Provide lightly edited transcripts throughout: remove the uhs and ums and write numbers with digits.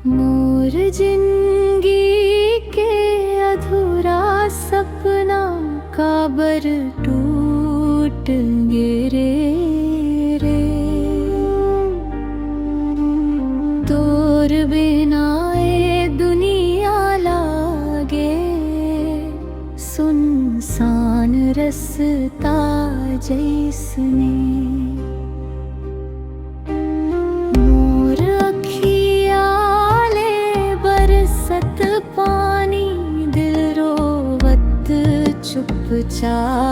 मोर जिंदगी के अधूरा सपना काबर टूट गिरे रे। तोर बिना ये दुनिया लागे सुनसान रस्ता जैसने। मोर अखियाले बरसत पानी दिल रोवत चुपचाप।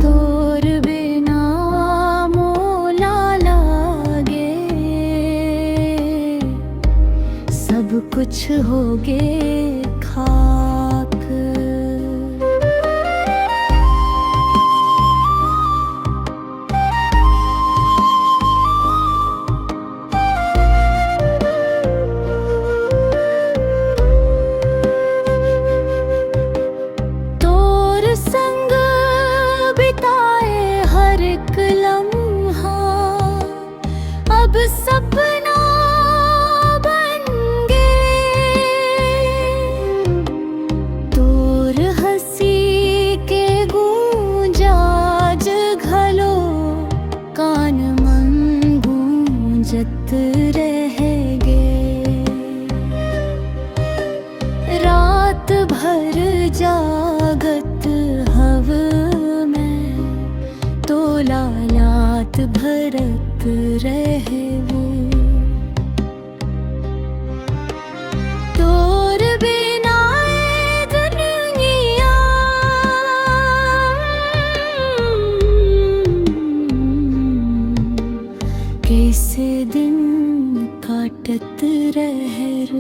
तोर बिना मोला लागे सब कुछ होगे खाक। तोर संग बिताए हर एक लम्हा अब सपना बन गे। तोर हंसी के गूंजाज घलो कान मन गूंजत रह गे। रात भर जागत हव में तोला लात भरत रहवे। तोर बिना ये दुनिया कैसे दिन काटत रहर।